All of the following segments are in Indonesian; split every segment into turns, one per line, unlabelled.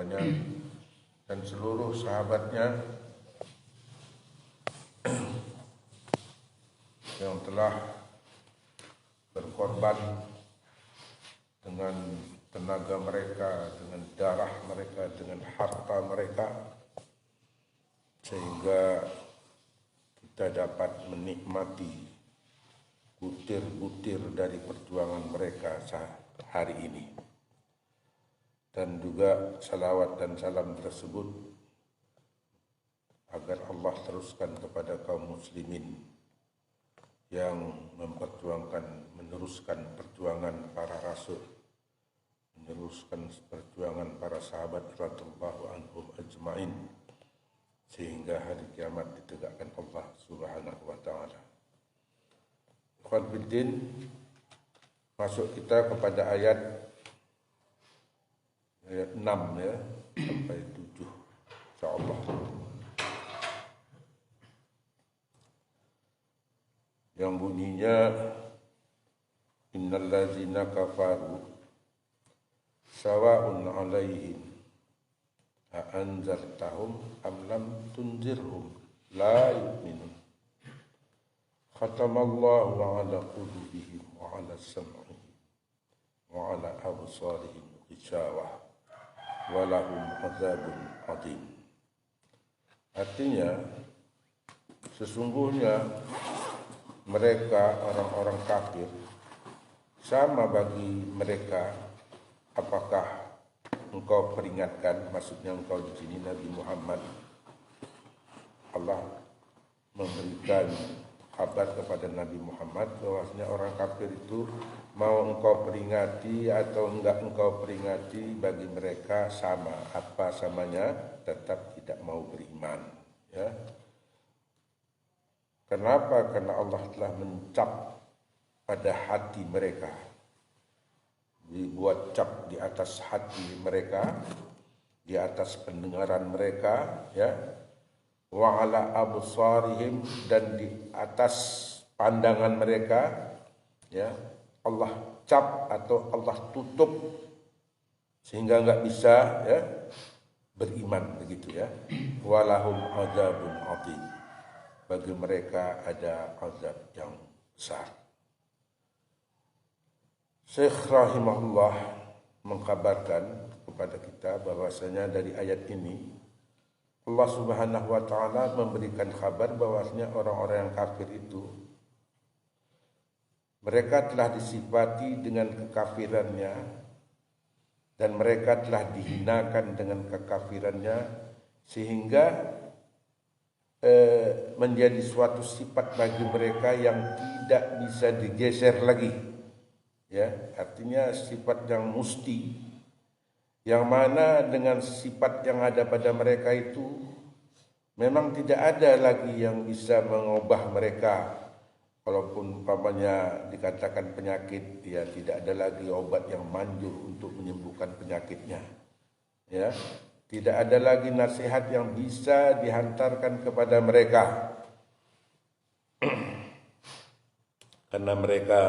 dan seluruh sahabatnya yang telah berkorban dengan tenaga mereka, dengan darah mereka, dengan harta mereka, sehingga kita dapat menikmati butir-butir dari perjuangan mereka hari ini. Dan juga salawat dan salam tersebut agar Allah teruskan kepada kaum muslimin yang meneruskan perjuangan para rasul, meneruskan perjuangan para sahabat radhiyallahu anhum ajma'in, sehingga hari kiamat ditegakkan Allah Subhanahu wa taala. Ikhwan fillah, masuk kita kepada ayat 6 ya sampai 7 insyaallah. Yang bunyinya innal ladzina kafaru sawa'un 'alaihim a anzartahum am lam tunzirhum la yu'minun. Khatamallahu 'ala qulubihim wa 'ala sam'ihim wa 'ala absarihim ghishawah wa lahum 'adzabun 'adzim. Artinya sesungguhnya mereka orang-orang kafir, sama bagi mereka apakah engkau peringatkan, maksudnya engkau di sini Nabi Muhammad. Allah memberikan kabar kepada Nabi Muhammad bahwasanya orang kafir itu mau engkau peringati atau enggak engkau peringati, bagi mereka sama. Apa samanya? Tetap tidak mau beriman, ya. Kenapa? Karena Allah telah mencap pada hati mereka, dibuat cap di atas hati mereka, di atas pendengaran mereka, ya. Wa ala absarihim, dan di atas pandangan mereka, ya. Allah cap atau Allah tutup sehingga enggak bisa, ya, beriman, begitu ya. Walahum adzabun adzim, bagi mereka ada azab yang besar. Syekh rahimahullah mengkabarkan kepada kita bahwasanya dari ayat ini Allah Subhanahu wa taala memberikan kabar bahwasanya orang-orang yang kafir itu mereka telah disifati dengan kekafirannya dan mereka telah dihinakan dengan kekafirannya, sehingga menjadi suatu sifat bagi mereka yang tidak bisa digeser lagi, ya. Artinya sifat yang musti, yang mana dengan sifat yang ada pada mereka itu memang tidak ada lagi yang bisa mengubah mereka. Walaupun umpamanya dikatakan penyakit, ya tidak ada lagi obat yang manjur untuk menyembuhkan penyakitnya, ya. Tidak ada lagi nasihat yang bisa dihantarkan kepada mereka. Karena mereka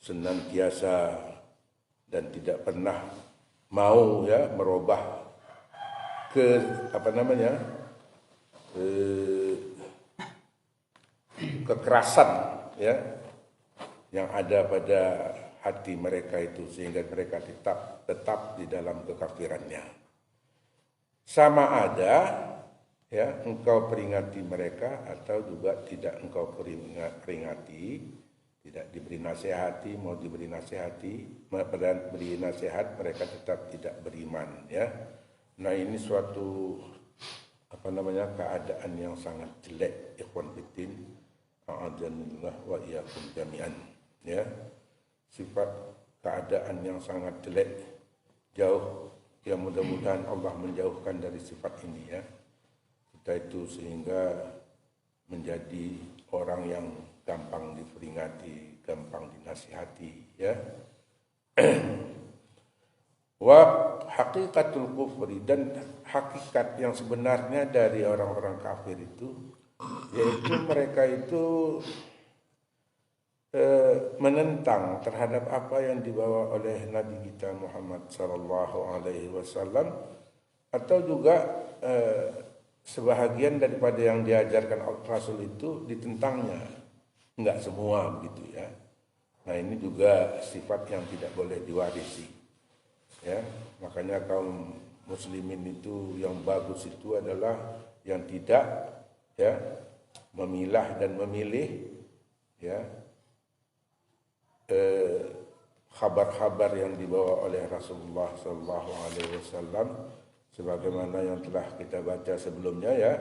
senantiasa dan tidak pernah mau, ya, merubah kekerasan, ya, yang ada pada hati mereka itu, sehingga mereka tetap di dalam kekafirannya. Sama ada, ya, engkau peringati mereka atau juga tidak engkau peringati, tidak diberi nasihati, mau diberi nasihati, beri nasihat, mereka tetap tidak beriman, ya. Nah, ini suatu keadaan yang sangat jelek, ikhwan fillah, a'adzanillah wa iyyakum jami'an, ya. Sifat keadaan yang sangat jelek, jauh. Ya, mudah-mudahan Allah menjauhkan dari sifat ini, ya. Kita itu sehingga menjadi orang yang gampang diperingati, gampang dinasihati, ya. Wa haqiqatul kufri, dan hakikat yang sebenarnya dari orang-orang kafir itu, yaitu mereka itu menentang terhadap apa yang dibawa oleh Nabi kita Muhammad sallallahu alaihi wasallam, atau juga sebahagian daripada yang diajarkan Rasul itu ditentangnya, enggak semua begitu ya. Nah ini juga sifat yang tidak boleh diwarisi ya. Makanya kaum muslimin itu yang bagus itu adalah yang tidak ya memilah dan memilih ya kabar-kabar yang dibawa oleh Rasulullah SAW, sebagaimana yang telah kita baca sebelumnya ya,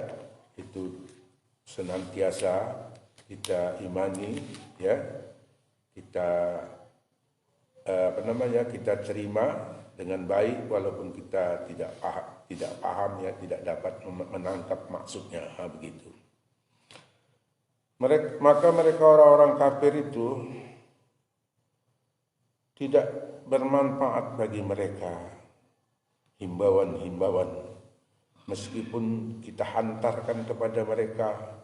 itu senantiasa kita imani ya, kita kita terima dengan baik walaupun kita tidak paham ya, tidak dapat menangkap maksudnya begitu. Maka mereka orang-orang kafir itu tidak bermanfaat bagi mereka himbauan-himbauan, meskipun kita hantarkan kepada mereka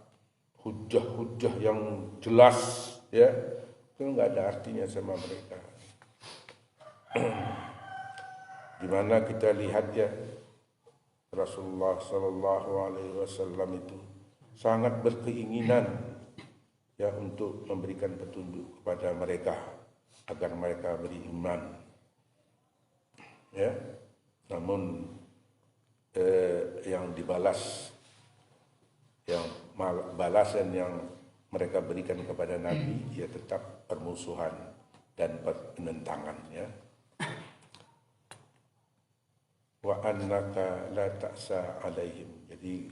hujah-hujah yang jelas ya, itu nggak ada artinya sama mereka. Dimana kita lihat ya, Rasulullah Sallallahu Alaihi Wasallam itu sangat berkeinginan ya untuk memberikan petunjuk kepada mereka agar mereka beriman ya, namun yang dibalas, yang balasan yang mereka berikan kepada Nabi ya tetap permusuhan dan penentangan ya. Wa annaka la ta'sa alaihim, jadi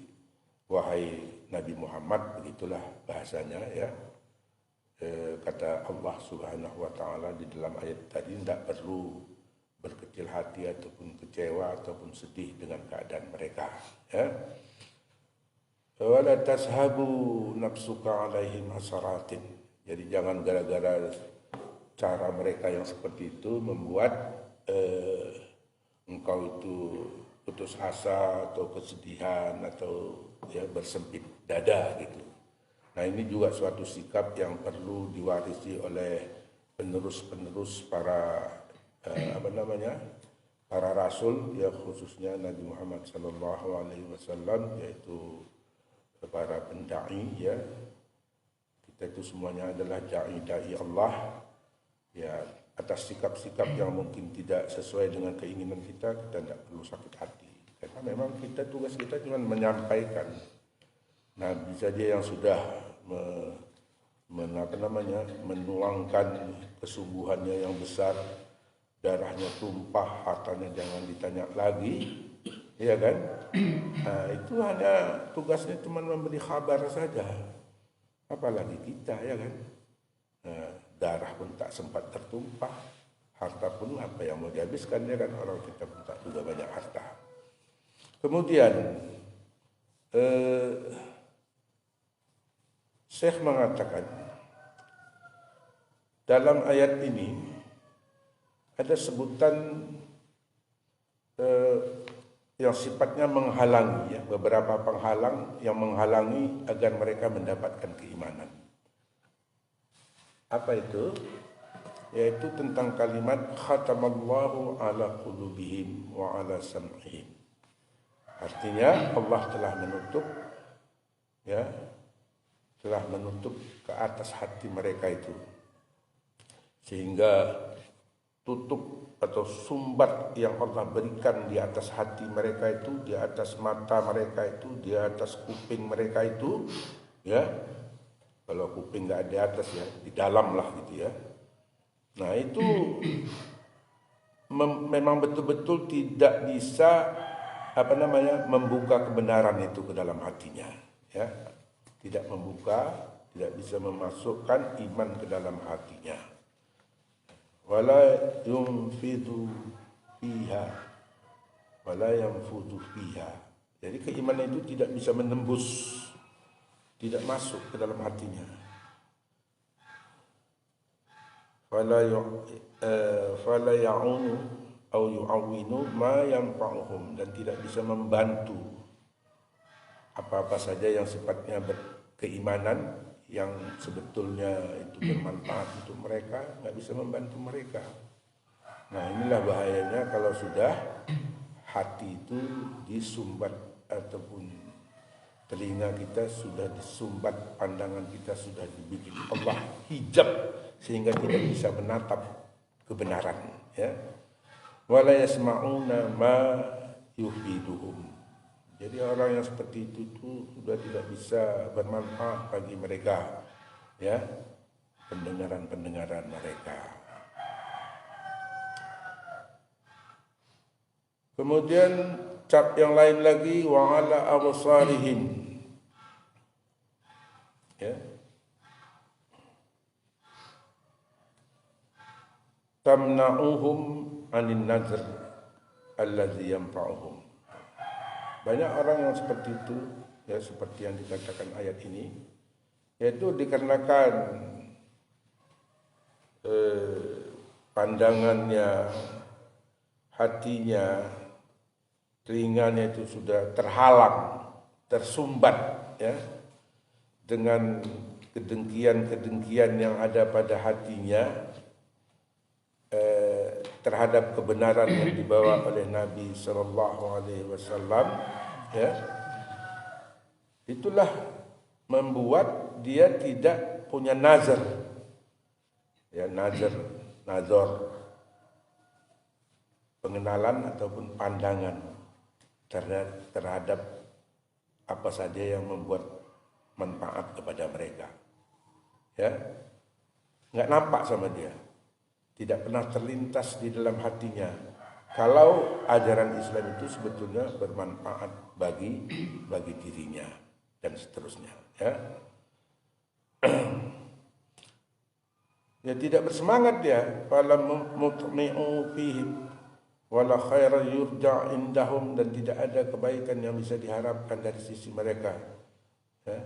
wahai Nabi Muhammad, begitulah bahasanya ya. Kata Allah Subhanahu wa taala di dalam ayat tadi, tidak perlu berkecil hati ataupun kecewa ataupun sedih dengan keadaan mereka ya. Wala tashabu nafsuka alaihim hasaratin, jadi jangan gara-gara cara mereka yang seperti itu membuat engkau itu putus asa atau kesedihan atau ya bersempit dada gitu. Nah ini juga suatu sikap yang perlu diwarisi oleh penerus-penerus para para rasul ya, khususnya Nabi Muhammad Sallallahu Alaihi Wasallam, yaitu para pendai ya. Kita itu semuanya adalah dai Allah ya. Atas sikap-sikap yang mungkin tidak sesuai dengan keinginan kita tidak perlu sakit hati, karena memang tugas kita cuma menyampaikan. Nah, bisa dia yang sudah menuangkan kesungguhannya yang besar, darahnya tumpah, hartanya jangan ditanya lagi, ya kan? Nah, itu hanya tugasnya cuma memberi kabar saja, apalagi kita, ya kan? Nah, darah pun tak sempat tertumpah, harta pun apa yang mau dihabiskan, ya kan? Orang kita pun tak juga banyak harta. Kemudian Syekh mengatakan dalam ayat ini ada sebutan yang sifatnya menghalangi ya, beberapa penghalang yang menghalangi agar mereka mendapatkan keimanan. Apa itu? Yaitu tentang kalimat khatamallahu ala qulubihim wa ala sam'ihim. Artinya Allah telah menutup ya, telah menutup ke atas hati mereka itu, sehingga tutup atau sumbat yang Allah berikan di atas hati mereka itu, di atas mata mereka itu, di atas kuping mereka itu ya. Kalau kuping nggak di atas ya, di dalam lah gitu ya. Nah itu memang betul-betul tidak bisa membuka kebenaran itu ke dalam hatinya ya. Tidak membuka, tidak bisa memasukkan iman ke dalam hatinya. Wala yunfidu fiha, wala yanfudu fiha. Jadi keimanan itu tidak bisa menembus, tidak masuk ke dalam hatinya. Fala ya'unu au yu'awwinu ma yanfa'uhum, dan tidak bisa membantu apa-apa saja yang sifatnya keimanan yang sebetulnya itu bermanfaat untuk mereka, nggak bisa membantu mereka. Nah inilah bahayanya kalau sudah hati itu disumbat ataupun telinga kita sudah disumbat, pandangan kita sudah dibikin Allah hijab sehingga tidak bisa menatap kebenaran, ya. Wala yasma'una ma yufiduhum. Jadi orang yang seperti itu tuh sudah tidak bisa bermanfaat bagi mereka, ya, pendengaran mereka. Kemudian cap yang lain lagi, wa ala absarihim, ya, tamna'uhum anin nazr allazi yanfa'uhum. Banyak orang yang seperti itu, ya, seperti yang dikatakan ayat ini, yaitu dikarenakan pandangannya, hatinya, telinganya itu sudah terhalang, tersumbat, ya, dengan kedengkian yang ada pada hatinya terhadap kebenaran yang dibawa oleh Nabi Sallallahu Alaihi Wasallam, ya, itulah membuat dia tidak punya nazar, ya, nazar, pengenalan ataupun pandangan terhadap apa saja yang membuat manfaat kepada mereka, ya, nggak nampak sama dia. Tidak pernah terlintas di dalam hatinya kalau ajaran Islam itu sebetulnya bermanfaat bagi dirinya dan seterusnya, ya. Ya, tidak bersemangat dia, falam mutmi'u fihim wala khaira yurja indahum, dan tidak ada kebaikan yang bisa diharapkan dari sisi mereka, ya.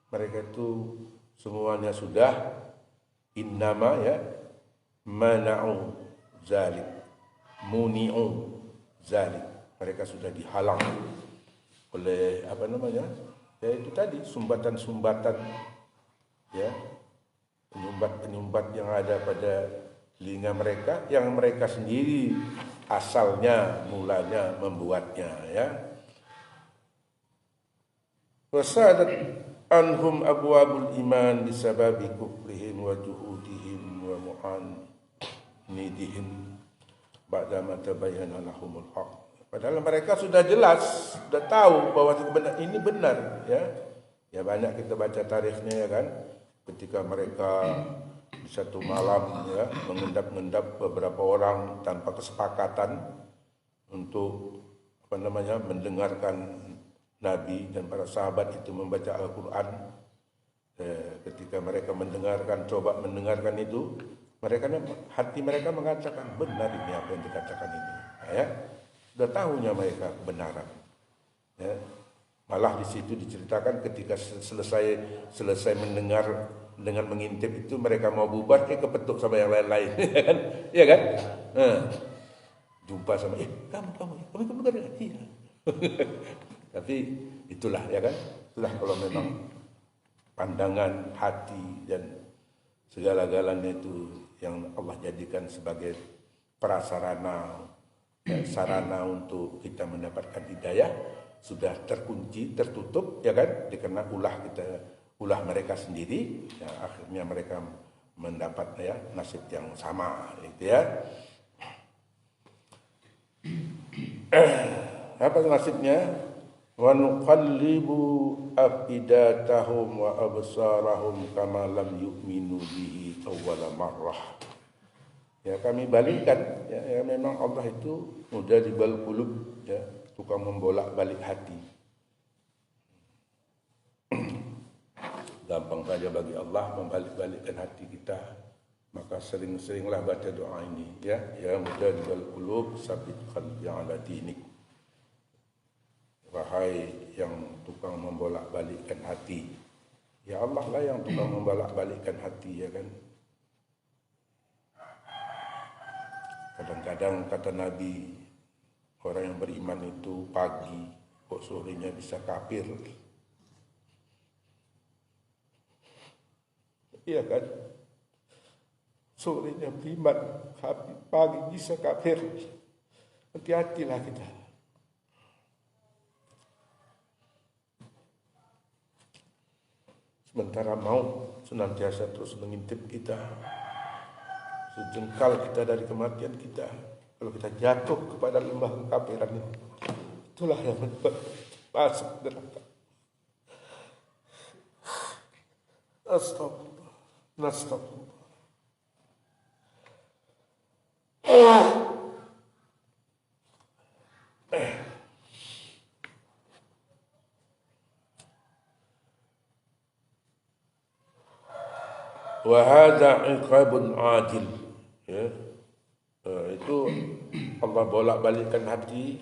Mereka itu semuanya sudah innama, ya, mana'u zalik, muni'u zalik, mereka sudah dihalang oleh apa namanya, ya, itu tadi sumbatan-sumbatan, ya, penyumbat yang ada pada telinga mereka, yang mereka sendiri asalnya mulanya membuatnya, ya. Wasadat anhum abwabul iman bisababi kufrihim wa juhudihim wa mu'anidihim ba'dama tabayyana lahumul haq. Padahal mereka sudah jelas, sudah tahu bahwa ini benar, ya. Ya, banyak kita baca tarikhnya, ya kan, ketika mereka di satu malam, ya, mengendap-endap beberapa orang tanpa kesepakatan untuk apa namanya, mendengarkan Nabi dan para sahabat itu membaca Al-Quran. Ketika mereka coba mendengarkan itu, hati mereka mengatakan benar ini apa yang dikatakan ini, ya. Sudah tahunya mereka kebenaran, ya. Malah di situ diceritakan ketika selesai mendengar dengan mengintip itu, mereka mau bubar, kepetuk sama yang lain-lain, ya kan? Jumpa sama kamu benar, iya. Tapi itulah, ya kan? Itulah kalau memang pandangan hati dan segala-galanya itu yang Allah jadikan sebagai prasarana, sarana untuk kita mendapatkan hidayah, sudah terkunci, tertutup, ya kan? Karena ulah mereka sendiri, ya, akhirnya mereka mendapat, ya, nasib yang sama, gitu, ya. Apa nasibnya? Wa nuqallibu afidatahum wa absarahum kama lam yu'minu bihi awwala marrah. Ya, kami balikkan, ya, memang Allah itu mudah dibal qulub, ya, tukang membolak-balik hati. Gampang saja bagi Allah membalik-balikkan hati kita. Maka sering-seringlah baca doa ini, ya, ya mudah dibal qulub sabit qalbi ala dinik. Wahai yang tukang membolak-balikkan hati, ya Allah lah yang tukang membolak-balikkan hati, ya kan. Kadang-kadang kata Nabi, orang yang beriman itu pagi kok sorenya bisa kafir. Iya kan? Sorenya beriman, pagi bisa kafir. Hati-hatilah kita. sementara maut senantiasa terus mengintip kita. Sejengkal kita dari kematian kita, kalau kita jatuh kepada lembah kekafiran ini, itulah yang membuat masuk neraka. Astagfirullah, astagfirullah. Wa hadza iqabun adil, ya. Itu Allah bolak-balikkan hati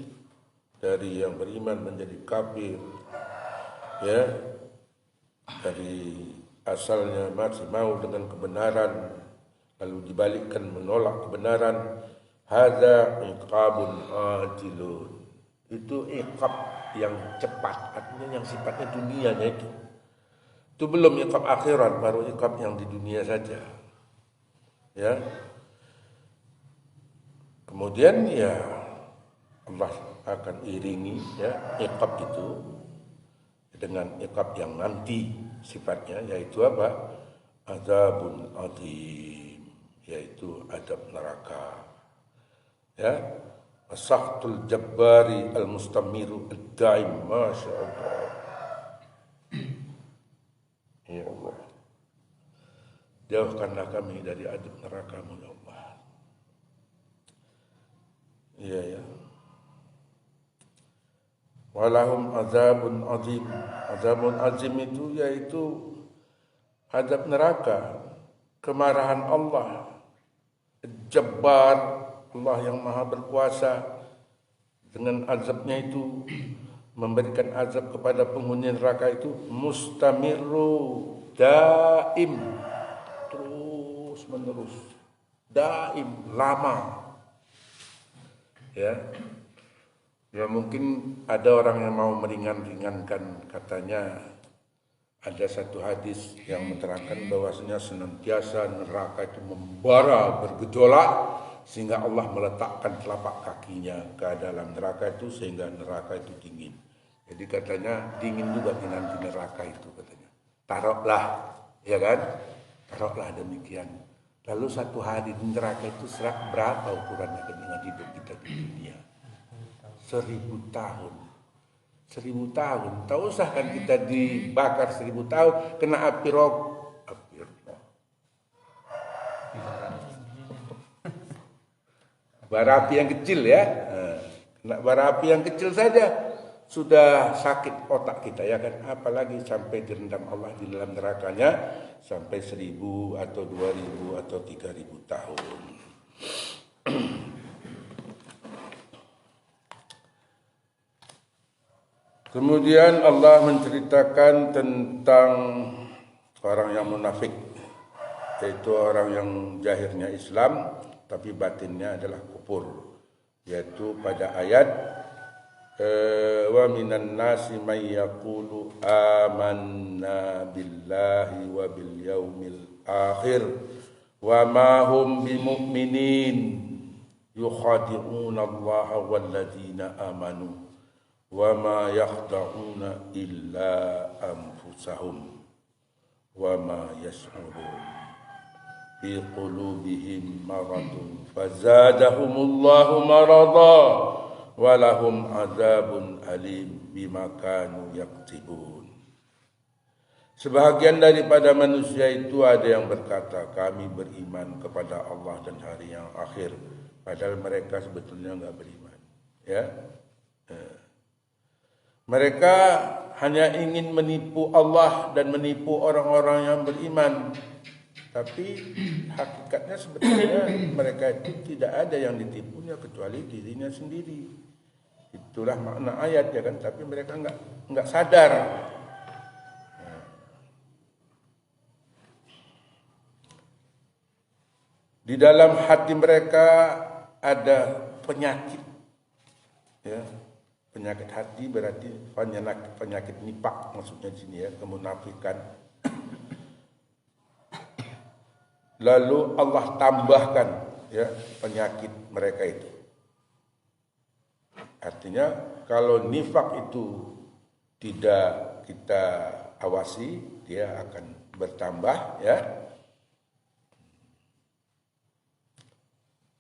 dari yang beriman menjadi kafir, ya, dari asalnya masih mau dengan kebenaran lalu dibalikkan menolak kebenaran. Hadza iqabun adilun, itu iqab yang cepat, artinya yang sifatnya dunianya itu belum iqab akhirat, baru iqab yang di dunia saja, ya. Kemudian ya Allah akan iringi, ya, iqab itu dengan iqab yang nanti sifatnya, yaitu apa? Azabun azim, yaitu azab neraka, ya. Asahtul jabbari al-mustamiru ad-daim, masya Allah. Ya Allah, jauhkanlah kami dari azab neraka-Mu, ya Allah. Iya, ya. Walahum azabun azim. Azabun azim itu yaitu azab neraka, kemarahan Allah, Jabbar, Allah yang maha berkuasa. Dengan azabnya itu memberikan azab kepada penghuni neraka itu mustamiru, daim, terus menerus, daim, lama, ya. Ya mungkin ada orang yang mau meringankan, katanya ada satu hadis yang menerangkan bahwasanya senantiasa neraka itu membara, bergejolak, sehingga Allah meletakkan telapak kakinya ke dalam neraka itu sehingga neraka itu dingin. Jadi katanya dingin juga nanti neraka itu, katanya. Taruhlah, ya kan? Taruhlah demikian. Lalu satu hari di neraka itu berapa ukurannya dengan hidup kita di dunia? 1000 tahun. 1000 tahun. Tak usah kan kita dibakar 1000 tahun, kena api rokok. Bara api yang kecil, ya. Kena bara api yang kecil saja sudah sakit otak kita, ya kan? Apalagi sampai direndam Allah di dalam nerakanya sampai 1000 atau 2000 atau 3000 tahun. Kemudian Allah menceritakan tentang orang yang munafik, yaitu orang yang zahirnya Islam tapi batinnya adalah kufur, yaitu pada ayat wa minan nasi may yaqulu amanna billahi wa bil yaumil akhir wa ma hum bimu'minin yukhadi'una allaha wal ladzina amanu wa ma yakhda'una illa anfusahum wa ma yash'urun fi qulubihim maradun fazadahumullahu marada wa lahum adzabun alim bima kanu yaktibun. Sebahagian daripada manusia itu ada yang berkata, kami beriman kepada Allah dan hari yang akhir, padahal mereka sebetulnya enggak beriman, ya. Mereka hanya ingin menipu Allah dan menipu orang-orang yang beriman. Tapi hakikatnya sebetulnya mereka itu tidak ada yang ditipunya kecuali dirinya sendiri. Itulah makna ayat, ya kan? Tapi mereka enggak sadar. Di dalam hati mereka ada penyakit, ya. Penyakit hati berarti penyakit nifak, maksudnya di sini, ya, kemunafikan. Lalu Allah tambahkan, ya, penyakit mereka itu. Artinya kalau nifak itu tidak kita awasi, dia akan bertambah, ya.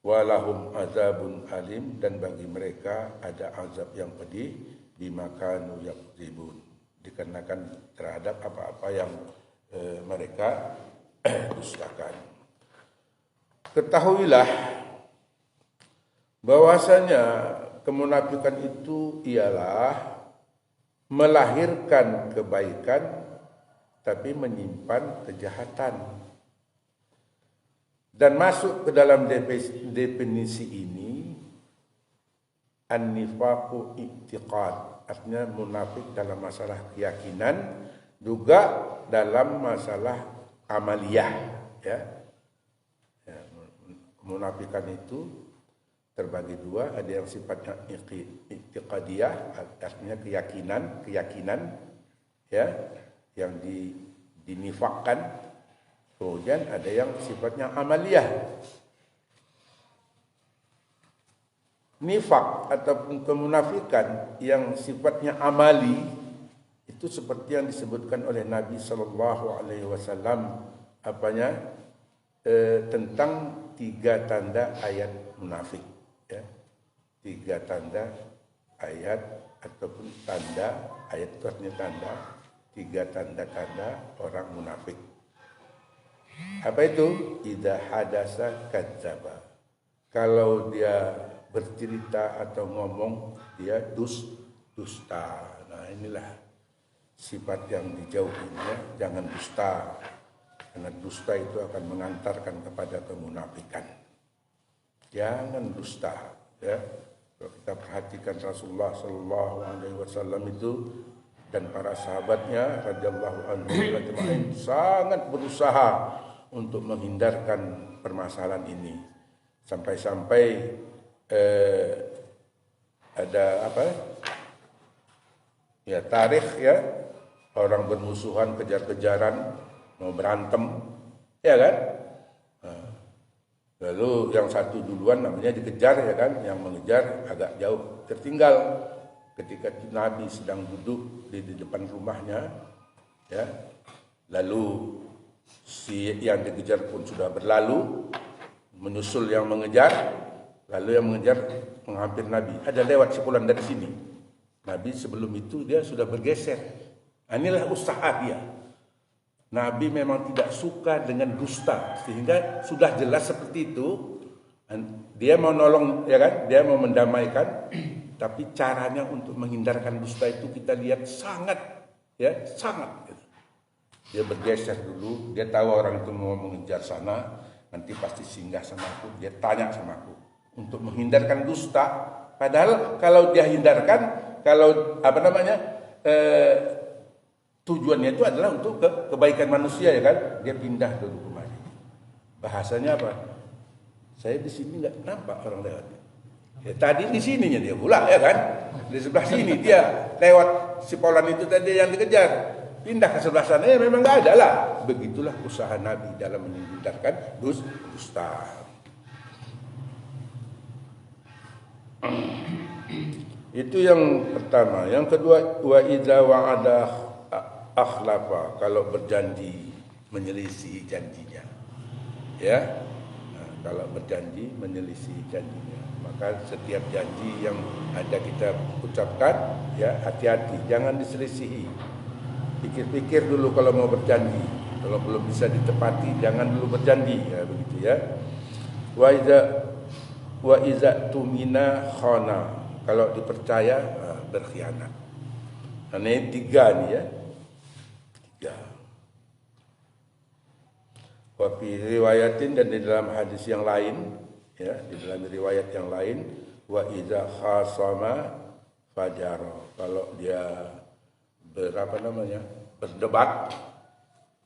Walahum azabun alim, dan bagi mereka ada azab yang pedih, bima kanu yakdzibun, dikarenakan terhadap apa-apa yang mereka dustakan. Ketahuilah bahwasanya kemunafikan itu ialah melahirkan kebaikan tapi menyimpan kejahatan. Dan masuk ke dalam definisi ini an-nifaqu i'tiqad, artinya munafik dalam masalah keyakinan, juga dalam masalah amaliyah, ya. Kemunafikan itu terbagi dua, ada yang sifatnya i'tiqadiyah, artinya keyakinan, ya, yang dinifakkan. Kemudian ada yang sifatnya amaliyah. Nifak ataupun kemunafikan yang sifatnya amali itu seperti yang disebutkan oleh Nabi Sallallahu Alaihi Wasallam tentang 3 tanda ayat munafik, ya. 3 tanda ayat ataupun tanda ayat itu artinya tanda, 3 tanda-tanda orang munafik. Apa itu? Idza hadasa kadzdzaba. Kalau dia bercerita atau ngomong, dia dusta. Nah, inilah sifat yang dijauhinya, jangan dusta. Karena dusta itu akan mengantarkan kepada kemunafikan. Jangan dusta, ya. Kalau kita perhatikan Rasulullah sallallahu alaihi wasallam itu dan para sahabatnya radhiyallahu anhum ajma'in sangat berusaha untuk menghindarkan permasalahan ini. Sampai-sampai ada tarikh, ya, orang bermusuhan, kejar-kejaran, mau berantem, ya kan? Lalu yang satu duluan namanya dikejar, ya kan? Yang mengejar agak jauh tertinggal. Ketika Nabi sedang duduk di depan rumahnya, ya, lalu si yang dikejar pun sudah berlalu, menyusul yang mengejar, lalu yang mengejar menghampiri Nabi. Ada lewat sepulang dari sini. Nabi sebelum itu dia sudah bergeser. Inilah usaha dia. Nabi memang tidak suka dengan dusta, sehingga sudah jelas seperti itu. Dia mau nolong, ya kan? Dia mau mendamaikan, tapi caranya untuk menghindarkan dusta itu kita lihat sangat. Dia bergeser dulu, dia tahu orang itu mau mengejar sana, nanti pasti singgah sama aku, dia tanya sama aku untuk menghindarkan dusta. Padahal kalau dia hindarkan, tujuannya itu adalah untuk kebaikan manusia, ya kan? Dia pindah dulu kemari. Bahasanya apa? Saya di sini nggak nampak orang lewat. Ya, tadi di sininya dia pulang, ya kan? Di sebelah sini dia lewat si Polan itu tadi yang dikejar. Pindah ke sebelah sana, ya memang nggak ada lah. Begitulah usaha Nabi dalam menghindarkan dusta. Itu yang pertama. Yang kedua, wa idza wa'ada akhlafa, kalau berjanji menyelisihi janjinya, ya. Nah, kalau berjanji menyelisihi janjinya, maka setiap janji yang ada kita ucapkan, ya, hati-hati, jangan diselisihi. Pikir-pikir dulu kalau mau berjanji. Kalau belum bisa ditepati, jangan dulu berjanji, ya, begitu, ya. Wa iza tumina khana, kalau dipercaya berkhianat. Nah, ini 3 nih, ya. 3. Wa fi riwayatin, dan di dalam hadis yang lain, ya, di dalam riwayat yang lain, wa iza khasama fajara, kalau dia berdebat,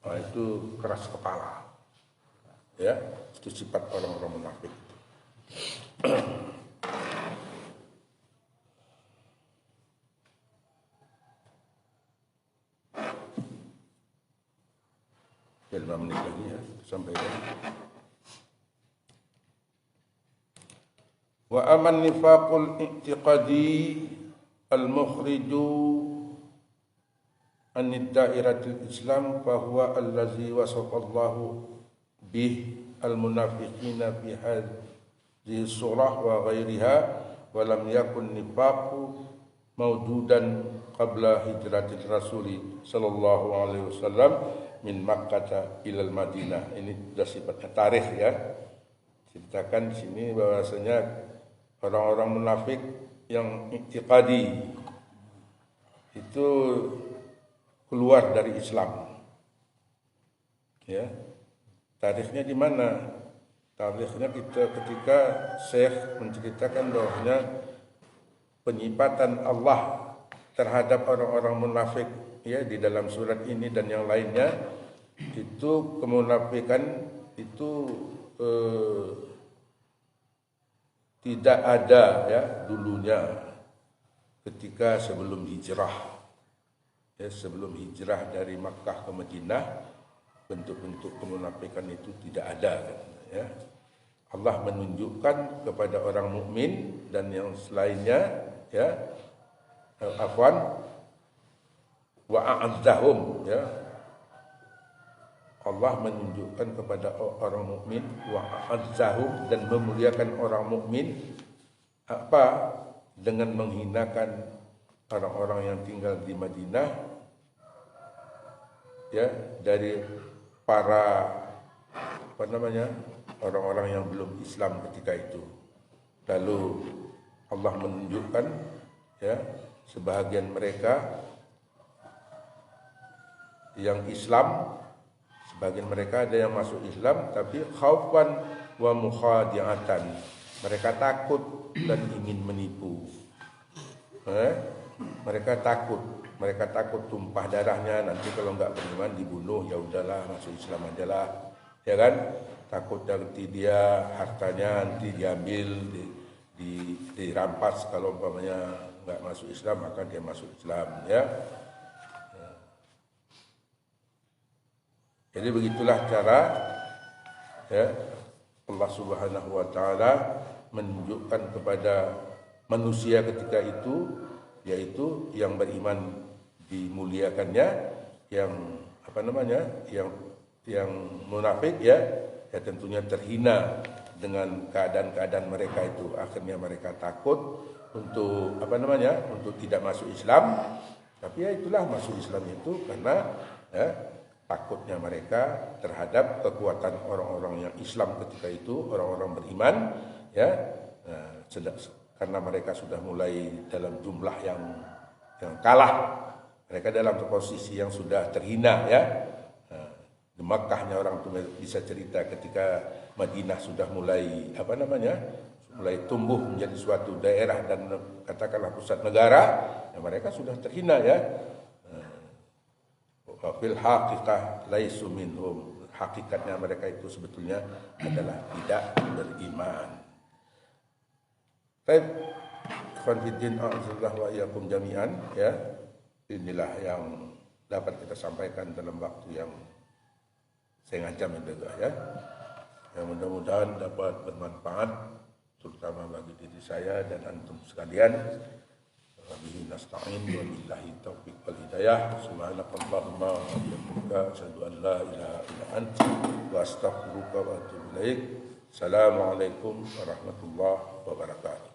itu keras kepala, ya. Itu sifat orang-orang munafik. Ya, 5 menit lagi, ya, sampai tadi. Wa aman nifaqul i'tiqadi al-mukhriju an dairatil Islam fahuwa allazi wasafallahu bih al-munafiqina fi hadhihi surah wa ghairiha wa lam yakun nifaqu mawjudan qabla hijratil rasuli sallallahu alaihi wasallam min Makkah ilal Madinah. Ini sudah sifatnya tarikh ya. Ceritakan di sini bahwasanya orang-orang munafik yang i'tiqadi itu keluar dari Islam. Ya. Tarikhnya di mana? Tarikhnya ketika Syekh menceritakan bahwasanya penyifatan Allah terhadap orang-orang munafik ya di dalam surat ini dan yang lainnya, itu kemunafikan itu tidak ada ya dulunya ketika sebelum hijrah. Ya, sebelum hijrah dari Makkah ke Madinah, bentuk-bentuk kemunafikan itu tidak ada ya. Allah menunjukkan kepada orang mukmin dan yang selainnya ya, wa a'azzahum ya. Allah menunjukkan kepada orang mukmin wa a'azzahum, dan memuliakan orang mukmin apa? Dengan menghinakan orang-orang yang tinggal di Madinah ya, dari para orang-orang yang belum Islam ketika itu. Lalu Allah menunjukkan ya sebahagian mereka yang Islam, sebagian mereka ada yang masuk Islam tapi khaufan wa mukhadi'atan, mereka takut dan ingin menipu. Mereka takut tumpah darahnya, nanti kalau enggak beriman dibunuh, ya udahlah masuk Islam aja lah, ya kan? Takut nanti dia hartanya nanti diambil, dirampas kalau umpamanya enggak masuk Islam, maka dia masuk Islam ya. Jadi begitulah cara ya Allah Subhanahu wa taala menunjukkan kepada manusia ketika itu, yaitu yang beriman dimuliakannya, yang yang munafik ya tentunya terhina dengan keadaan-keadaan mereka itu. Akhirnya mereka takut untuk untuk tidak masuk Islam. Tapi ya itulah, masuk Islam itu karena ya, takutnya mereka terhadap kekuatan orang-orang yang Islam ketika itu, orang-orang beriman ya, karena mereka sudah mulai dalam jumlah yang kalah, mereka dalam posisi yang sudah terhina ya. Di Makkahnya orang itu bisa cerita ketika Madinah sudah mulai mulai tumbuh menjadi suatu daerah dan katakanlah pusat negara, ya mereka sudah terhina ya. Fil haqiqah laisu minhum, hakikatnya mereka itu sebetulnya adalah tidak beriman. Baik, ikhwan fillah azza wa iyyakum jami'an ya. Inilah yang dapat kita sampaikan dalam waktu yang setengah jam itu ya. Yang mudah-mudahan dapat bermanfaat terutama bagi diri saya dan antum sekalian. Wabillahi nasta'in wa billahi taufiq wal hidayah. Subhanakallahumma wa bihamdika asyhadu an la ilaha illa anta wa astaghfiruka wa atubu ilaik. Assalamualaikum warahmatullahi wabarakatuh.